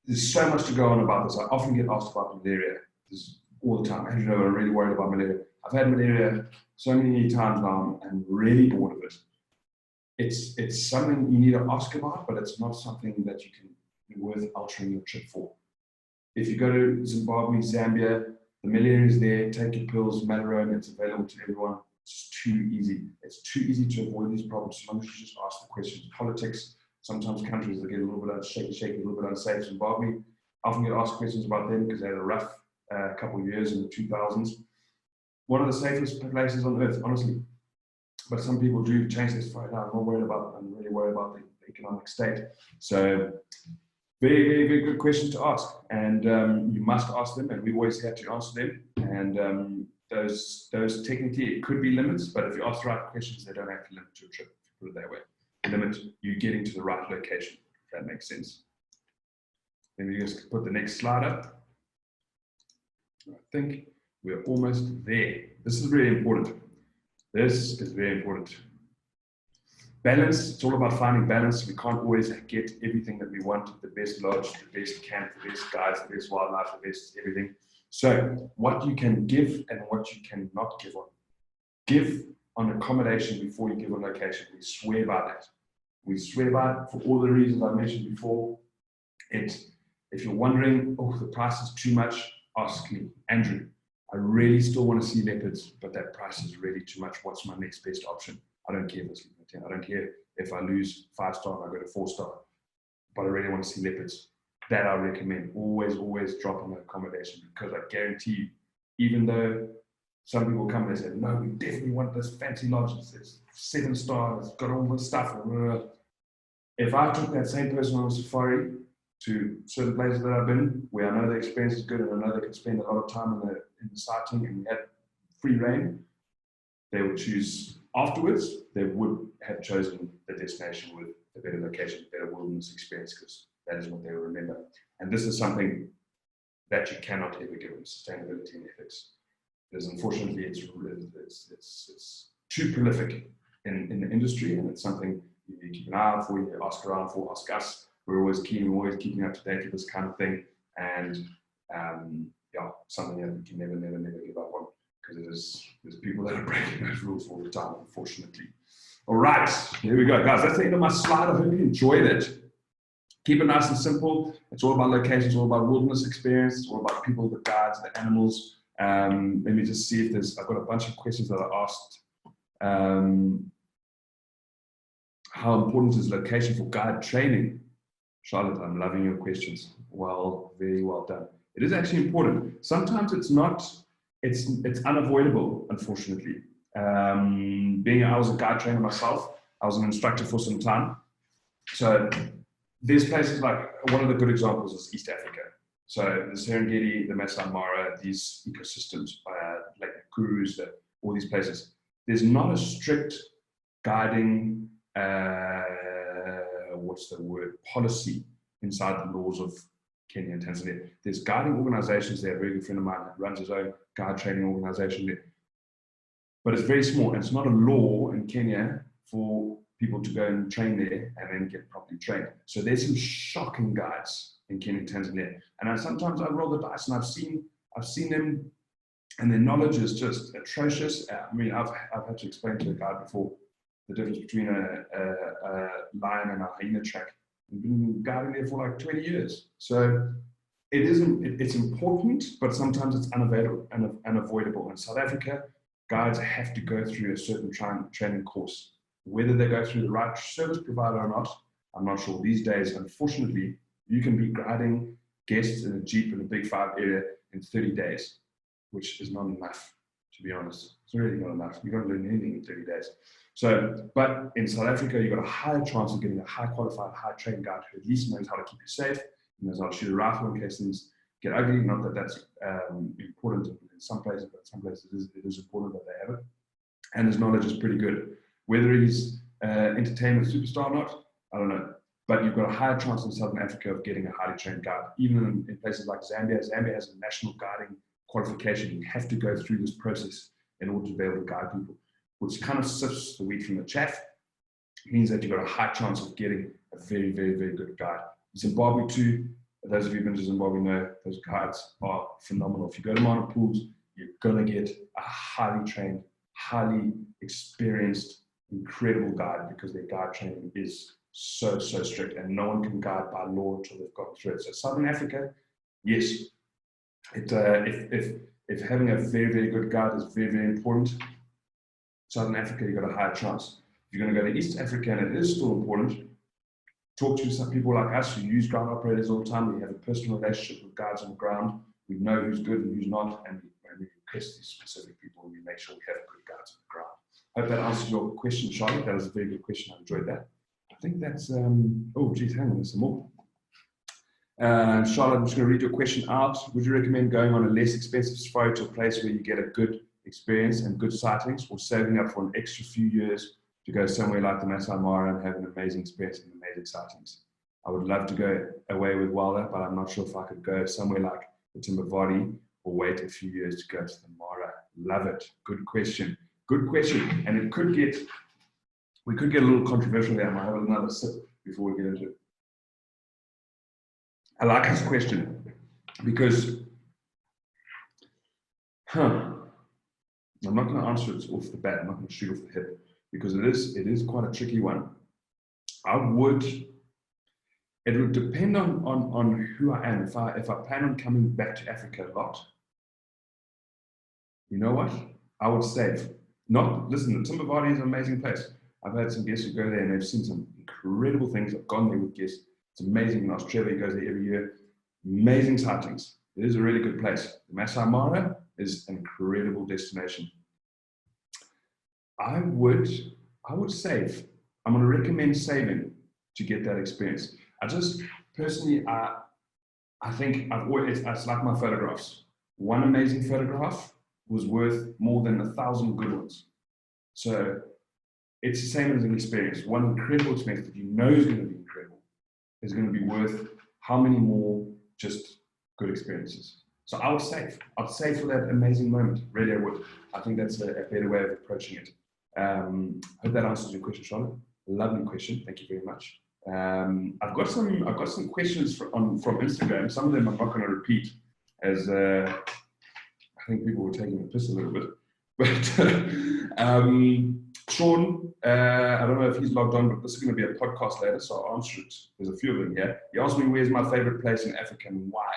There's so much to go on about this. I often get asked about malaria all the time. As you know, I'm really worried about malaria. I've had malaria so many times now. I'm really bored of it. It's something you need to ask about, but it's not something that you can be worth altering your trip for. If you go to Zimbabwe, Zambia, the malaria is there, take your pills, Malarone, it's available to everyone. It's too easy. It's too easy to avoid these problems as long as you just ask the questions. Politics, sometimes countries that get a little bit shaky, a little bit unsafe. Zimbabwe, I often get asked questions about them because they had a rough couple of years in the 2000s. One of the safest places on earth, honestly. But some people do change this right now. I'm really worried about the economic state. So very, very, very good questions to ask. And you must ask them, and we always have to answer them. And those technically, it could be limits, but if you ask the right questions, they don't have to limit your trip, if you put it that way. Limit you getting to the right location, if that makes sense. Then we just put the next slide up. I think we're almost there. This is really important. This is very important. Balance, it's all about finding balance. We can't always get everything that we want, the best lodge, the best camp, the best guides, the best wildlife, the best everything. So what you can give and what you cannot give on. Give on accommodation before you give on location. We swear by that. We swear by it for all the reasons I mentioned before. It If you're wondering, oh, the price is too much, ask me, Andrew. I really still want to see leopards, but that price is really too much. What's my next best option? I don't care if it's 10. I don't care if I lose 5-star and I go to 4-star, but I really want to see leopards. That I recommend. Always drop on the accommodation, because I guarantee you, even though some people come and they say, no, we definitely want this fancy lodge, it's 7-star, it's got all this stuff. If I took that same person on a safari to certain places that I've been, where I know the experience is good and I know they can spend a lot of time in the sighting and we had free reign, they would choose afterwards, they would have chosen the destination with a better location, better wilderness experience, because that is what they will remember. And this is something that you cannot ever give them, sustainability and ethics. Because unfortunately, it's too prolific in the industry, and it's something you keep an eye out for, you ask around for, ask us. We're always keen, we're always keeping up to date with this kind of thing. And yeah, something that we can never give up on, because there's people that are breaking those rules all the time, unfortunately. All right, here we go, guys. That's the end of my slide. I hope you enjoyed it. Keep it nice and simple. It's all about locations, it's all about wilderness experience, it's all about people, the guides, the animals. Let me just see if I've got a bunch of questions that are asked. How important is location for guide training? Charlotte, I'm loving your questions. Well, very well done. It is actually important. Sometimes it's not, it's unavoidable, unfortunately. I was a guide trainer myself. I was an instructor for some time. So there's places like, one of the good examples is East Africa. So the Serengeti, the Masai Mara, these ecosystems, like the Kurus, all these places, there's not a strict guiding, policy inside the laws of Kenya and Tanzania. There's guiding organizations there. A very good friend of mine runs his own guide training organization there. But it's very small, and it's not a law in Kenya for people to go and train there and then get properly trained. So there's some shocking guides in Kenya and Tanzania. And sometimes I roll the dice, and I've seen them, and their knowledge is just atrocious. I mean, I've had to explain to a guide before the difference between a lion and a hyena track. I've been guiding there for like 20 years. So it's important, but sometimes it's unavoidable. In South Africa, guides have to go through a certain training course. Whether they go through the right service provider or not, I'm not sure. These days, unfortunately, you can be guiding guests in a Jeep in a Big 5 area in 30 days, which is not enough, to be honest. It's really not enough. You don't learn anything in 30 days. So, but in South Africa, you've got a higher chance of getting a high qualified, high trained guide who at least knows how to keep you safe, and knows how to shoot a rifle in case things get ugly. Not that that's important in some places, but in some places it is important that they have it. And his knowledge is pretty good. Whether he's entertainment superstar or not, I don't know. But you've got a higher chance in Southern Africa of getting a highly trained guide. Even in places like Zambia, Zambia has a national guiding qualification. You have to go through this process in order to be able to guide people, which kind of sifts the wheat from the chaff. It means that you've got a high chance of getting a very, very, very good guide. Zimbabwe too, those of you who've been to Zimbabwe know those guides are phenomenal. If you go to mountain pools, you're going to get a highly trained, highly experienced, incredible guide, because their guide training is so strict, and no one can guide by law until they've gone through it. So Southern Africa, yes, if having a very, very good guide is very, very important, Southern Africa, you've got a higher chance. If you're going to go to East Africa and it is still important, talk to some people like us who use ground operators all the time. We have a personal relationship with guides on the ground. We know who's good and who's not, and we request these specific people, and we make sure we have good guides on the ground. I hope that answers your question, Charlotte. That was a very good question. I enjoyed that. I think that's, oh, geez, hang on, there's some more. Charlotte, I'm just going to read your question out. Would you recommend going on a less expensive safari to a place where you get a good experience and good sightings, or saving up for an extra few years to go somewhere like the Masai Mara and have an amazing experience and amazing sightings? I would love to go away with Wilder, but I'm not sure if I could go somewhere like the Timbavati or wait a few years to go to the Mara. Love it. Good question. Good question. And we could get a little controversial there. I might have another sip before we get into it. I like this question because, I'm not going to answer it off the bat. I'm not going to shoot off the hip, because it is quite a tricky one. It would depend on who I am. If I plan on coming back to Africa a lot, you know what? I would save. Listen, the Timbavati is an amazing place. I've had some guests who go there and they've seen some incredible things. I've gone there with guests. It's amazing. In Australia, goes there every year. Amazing sightings. It is a really good place. The Masai Mara is an incredible destination. I would save. I'm going to recommend saving to get that experience. I just personally, I think it's like my photographs. One amazing photograph was worth more than 1,000 good ones. So it's the same as an experience. One incredible experience that you know is going to be incredible is going to be worth how many more just good experiences. So I would save. I'd save for that amazing moment. Really, I would. I think that's a better way of approaching it. Hope that answers your question, Charlotte. Lovely question. Thank you very much. I've got some questions from Instagram. Some of them I'm not going to repeat, as I think people were taking the piss a little bit. But Sean, I don't know if he's logged on, but this is going to be a podcast later, so I'll answer it. There's a few of them here. He asked me where's my favorite place in Africa and why.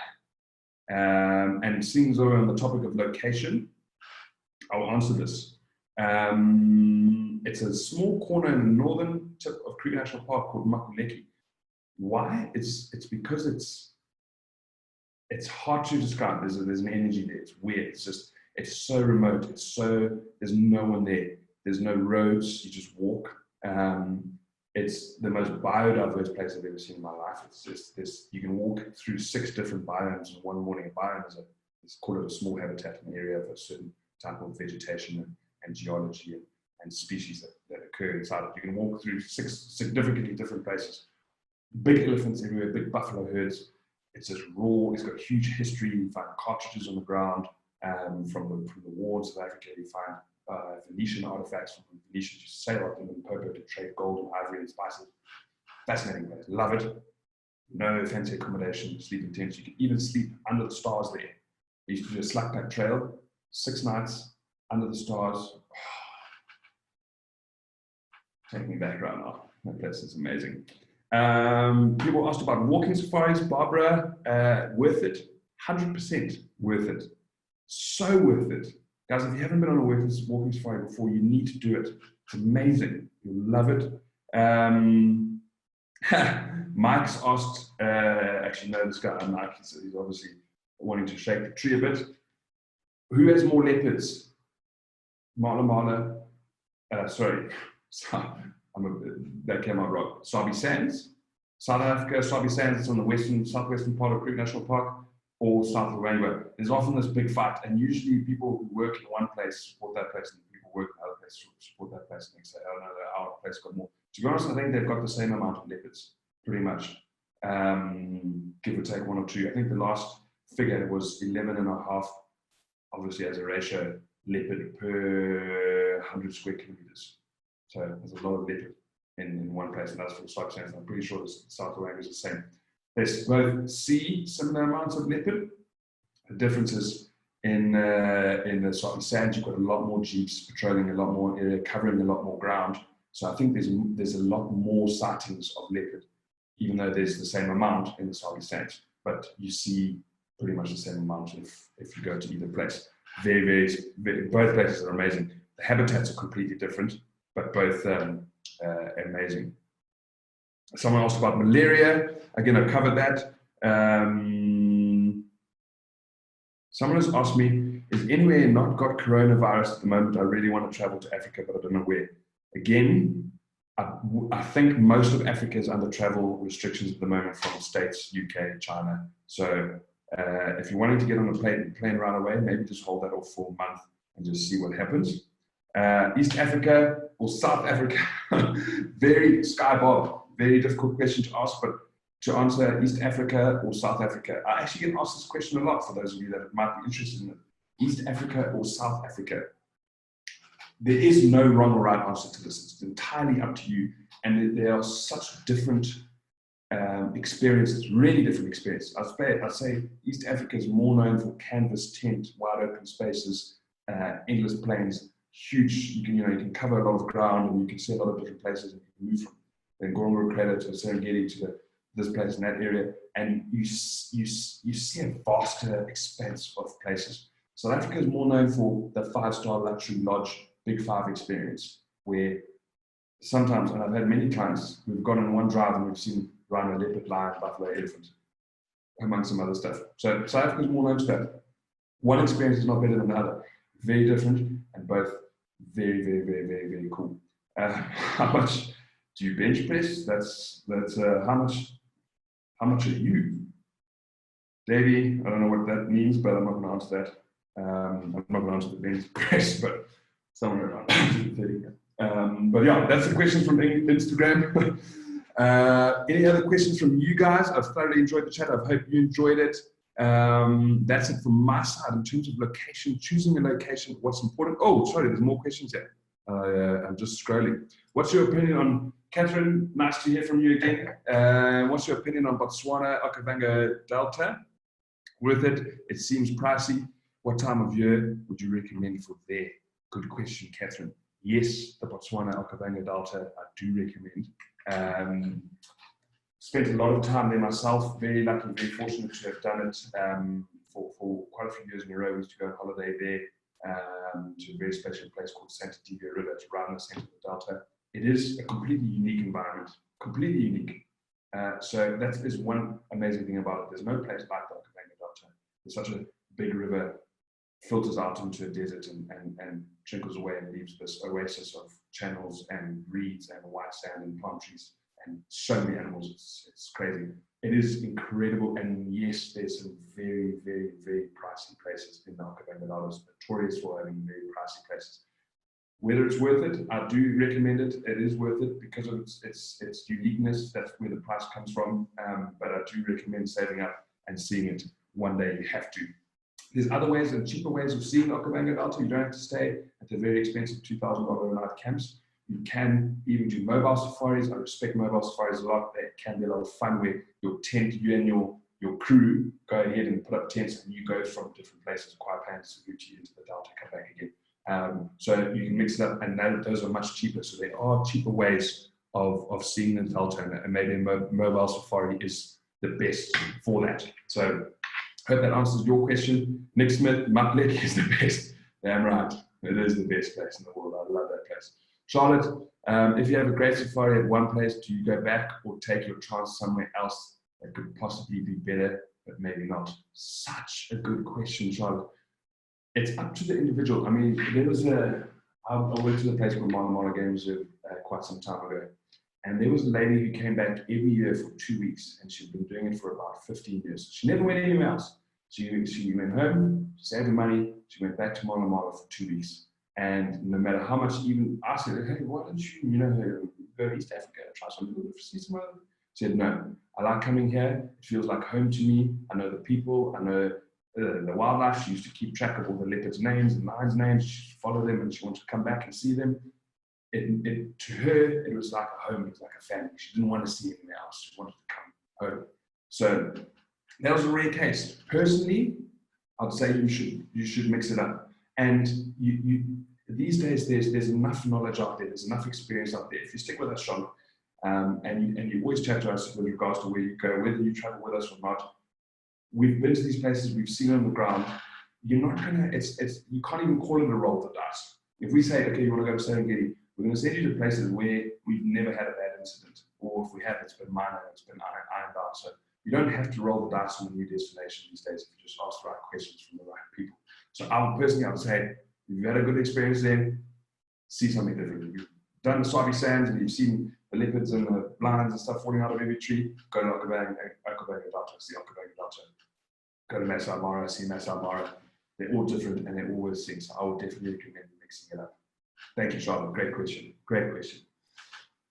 And seeing as we're on the topic of location, I'll answer this. It's a small corner in the northern tip of Kruger National Park called Makuleki. Why? It's because it's hard to describe. There's an energy there. It's weird. It's so remote. There's no one there. There's no roads. You just walk. It's the most biodiverse place I've ever seen in my life. It's just this. You can walk through 6 different biomes in one morning. A biome is it's called a small habitat, an area of a certain type of vegetation and geology and species that occur inside it. You can walk through 6 significantly different places. Big elephants everywhere, big buffalo herds. It's just raw. It's got huge history. You find cartridges on the ground from the wars of Africa. You find Venetian artifacts from the Venetians used to sail up in Limpopo to trade gold and ivory and spices. Fascinating place. Love it. No fancy accommodation, sleep in tents. You can even sleep under the stars there. We used to do a slack pack trail, 6 nights under the stars. Taking me back right now. That place is amazing. People asked about walking safaris. Barbara, worth it. 100% worth it. So worth it. Guys, if you haven't been on a walking safari before, you need to do it. It's amazing. You'll love it. Mike's asked, actually, no, this guy, Mike, he's obviously wanting to shake the tree a bit. Who has more leopards? Mala, sorry. That came out wrong. Sabi Sands, South Africa. Sabi Sands is on the southwestern part of Kruger National Park, or south of Rainbow. There's often this big fight, and usually people who work in one place support that place, and people who work in another place support that place, and they say, oh no, our place got more. To be honest, I think they've got the same amount of leopards, pretty much, give or take 1 or 2. I think the last figure was 11.5, obviously as a ratio, leopard per 100 square kilometers. So there's a lot of leopard in one place, and that's for the Sabi Sands. I'm pretty sure the South Orange is the same. There's both see similar amounts of leopard. The difference is in the Sabi Sands, you've got a lot more jeeps patrolling a lot more area, covering a lot more ground. So I think there's a lot more sightings of leopard, even though there's the same amount in the Sabi Sands. But you see pretty much the same amount if you go to either place. Very, very, both places are amazing. The habitats are completely different, but both amazing. Someone asked about malaria. Again, I've covered that. Someone has asked me, is anywhere not got coronavirus at the moment? I really want to travel to Africa, but I don't know where. Again, I think most of Africa is under travel restrictions at the moment from States, UK, China. So if you're wanting to get on a plane right away, maybe just hold that off for a month and just see what happens. East Africa or South Africa? Very difficult question to ask, but to answer, East Africa or South Africa. I actually get asked this question a lot for those of you that might be interested in it. East Africa or South Africa? There is no wrong or right answer to this. It's entirely up to you. And there are such different experiences, really different experiences. I'd say East Africa is more known for canvas tent, wide open spaces, endless plains, huge. You can cover a lot of ground, and you can see a lot of different places, and you can move from the Ngorongoro crater to the Serengeti to this place in that area, and you see a vaster expanse of places. South Africa is more known for the 5-star luxury lodge, Big Five experience, where sometimes, and I've had many clients, we've gone on one drive and we've seen rhino, leopard, lion, buffalo, elephant, among some other stuff. So South Africa is more known to that. One experience is not better than the other. Very different, and both very, very, very, very, very cool. How much do you bench press? That's how much are you? Davey, I don't know what that means, but I'm not going to answer that. I'm not going to answer the bench press, but somewhere around 130. But yeah, that's the question from Instagram. Any other questions from you guys? I've thoroughly enjoyed the chat. I hope you enjoyed it. That's it from my side in terms of location, choosing a location, what's important. Oh, sorry, there's more questions here. I'm just scrolling. What's your opinion on, Catherine, nice to hear from you again. What's your opinion on Botswana, Okavango Delta? Worth it? It seems pricey. What time of year would you recommend for there? Good question, Catherine. Yes, the Botswana, Okavango Delta, I do recommend. Spent a lot of time there myself, very lucky, very fortunate to have done it for quite a few years in a row. We used to go on holiday there to a very special place called Santa Divia River. It's around the center of the Delta. It is a completely unique environment, completely unique. So that is one amazing thing about it. There's no place like the Okavango Delta. There's such a big river, filters out into a desert and trickles away and leaves this oasis of channels and reeds and white sand and palm trees and so many animals. It's crazy. It is incredible, and yes, there's some very, very, very pricey places in the Okavango Delta. It's notorious for having very pricey places. Whether it's worth it, I do recommend it. It is worth it because of its uniqueness. That's where the price comes from. But I do recommend saving up and seeing it one day. You have to. There's other ways and cheaper ways of seeing Okavango Delta. You don't have to stay at the very expensive $2,000 a night camps. You can even do mobile safaris. I respect mobile safaris a lot. They can be a lot of fun where your tent, you and your crew go ahead and put up tents and you go from different places, quiet plans, route you into the Delta, come back again. So you can mix it up, and those are much cheaper. So there are cheaper ways of seeing the Delta, and maybe a mobile safari is the best for that. So I hope that answers your question. Nick Smith, Mutlek is the best. Damn right. It is the best place in the world. I love that place. Charlotte, if you have a great safari at one place, do you go back or take your chance somewhere else that could possibly be better, but maybe not? Such a good question, Charlotte. It's up to the individual. I mean, I went to the place called Mala Game Reserve quite some time ago. And there was a lady who came back every year for 2 weeks, and she'd been doing it for about 15 years. She never went anywhere else. She went home, she saved her money, she went back to Mala for 2 weeks. And no matter how much, even I said, hey, why don't you, go to East Africa, try something, see some other? She said, no, I like coming here. It feels like home to me. I know the people, I know the wildlife. She used to keep track of all the leopards' names and lions' names. She followed them and she wanted to come back and see them. To her, it was like a home, it was like a family. She didn't want to see anything else. She wanted to come home. So that was a rare case. Personally, I'd say you should mix it up. And these days, there's enough knowledge out there. There's enough experience out there. If you stick with us, Sean, and you always chat to us with regards to where you go, whether you travel with us or not. We've been to these places. We've seen on the ground. You're not gonna. You can't even call it a roll of the dice. If we say, okay, you want to go to Serengeti, we're going to send you to places where we've never had a bad incident, or if we have, it's been minor, it's been ironed out. So you don't have to roll the dice on a new destination these days if you just ask the right questions from the right people. So I would say, if you've had a good experience there, see something different. If you've done the Swabi Sands and you've seen the leopards and the lions and stuff falling out of every tree, go to Okavango Delta, see Okavango Delta. Go to Masai Mara, see Masai Mara. They're all different and they're all worth seeing. So I would definitely recommend mixing it up. Thank you, Charlotte. Great question. Great question.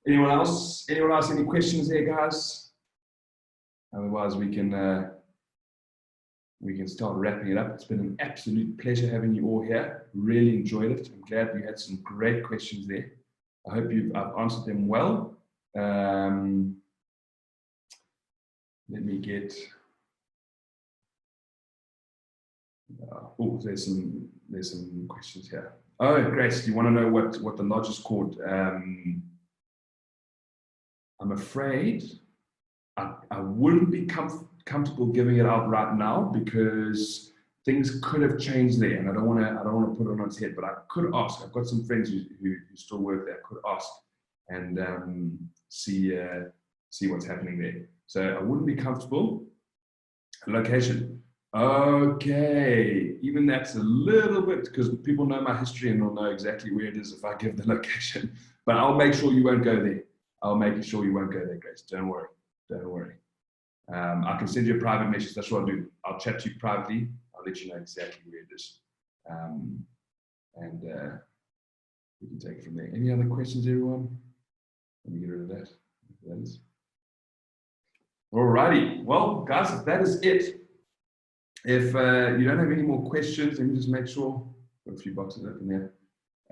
Anyone else? Anyone else? Any questions there, guys? Otherwise, we can start wrapping it up. It's been an absolute pleasure having you all here. Really enjoyed it. I'm glad you had some great questions there. I hope I've answered them well. Let me get. Oh, there's some questions here. Oh, Grace, do you want to know what the lodge is called? I'm afraid I wouldn't be comfortable giving it out right now because things could have changed there, and I don't want to put it on its head. But I could ask. I've got some friends who still work there. I could ask and see what's happening there. So I wouldn't be comfortable. Location. Okay, even that's a little bit, because people know my history and they'll know exactly where it is if I give the location. But I'll make sure you won't go there. I'll make sure you won't go there, Grace. Don't worry. Don't worry. I can send you a private message. That's what I'll do. I'll chat to you privately. I'll let you know exactly where it is. And we can take it from there. Any other questions, everyone? Let me get rid of that. That is. Alrighty. Well, guys, that is it. If you don't have any more questions, let me just make sure. Got a few boxes open there.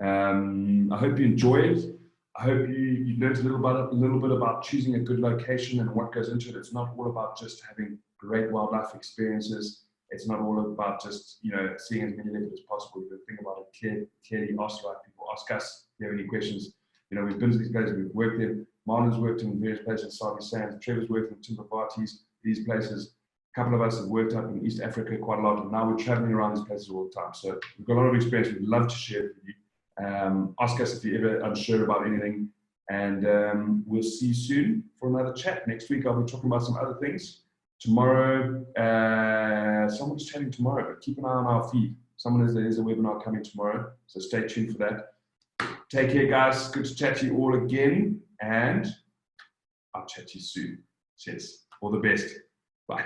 I hope you enjoyed. I hope you learned a little bit about choosing a good location and what goes into it. It's not all about just having great wildlife experiences. It's not all about just seeing as many leopards as possible. You got to think about it clearly. Ask the right people. Ask us if you have any questions. We've been to these places. We've worked there. Marlon's worked in various places. Sabi Sands. Trevor's worked in Timberparties. These places. A couple of us have worked up in East Africa quite a lot, and now we're traveling around these places all the time. So we've got a lot of experience. We'd love to share it with you. Ask us if you're ever unsure about anything, and we'll see you soon for another chat. Next week I'll be talking about some other things. Tomorrow, someone's chatting tomorrow, but keep an eye on our feed. There's a webinar coming tomorrow, so stay tuned for that. Take care, guys. Good to chat to you all again, and I'll chat to you soon. Cheers. All the best. Bye.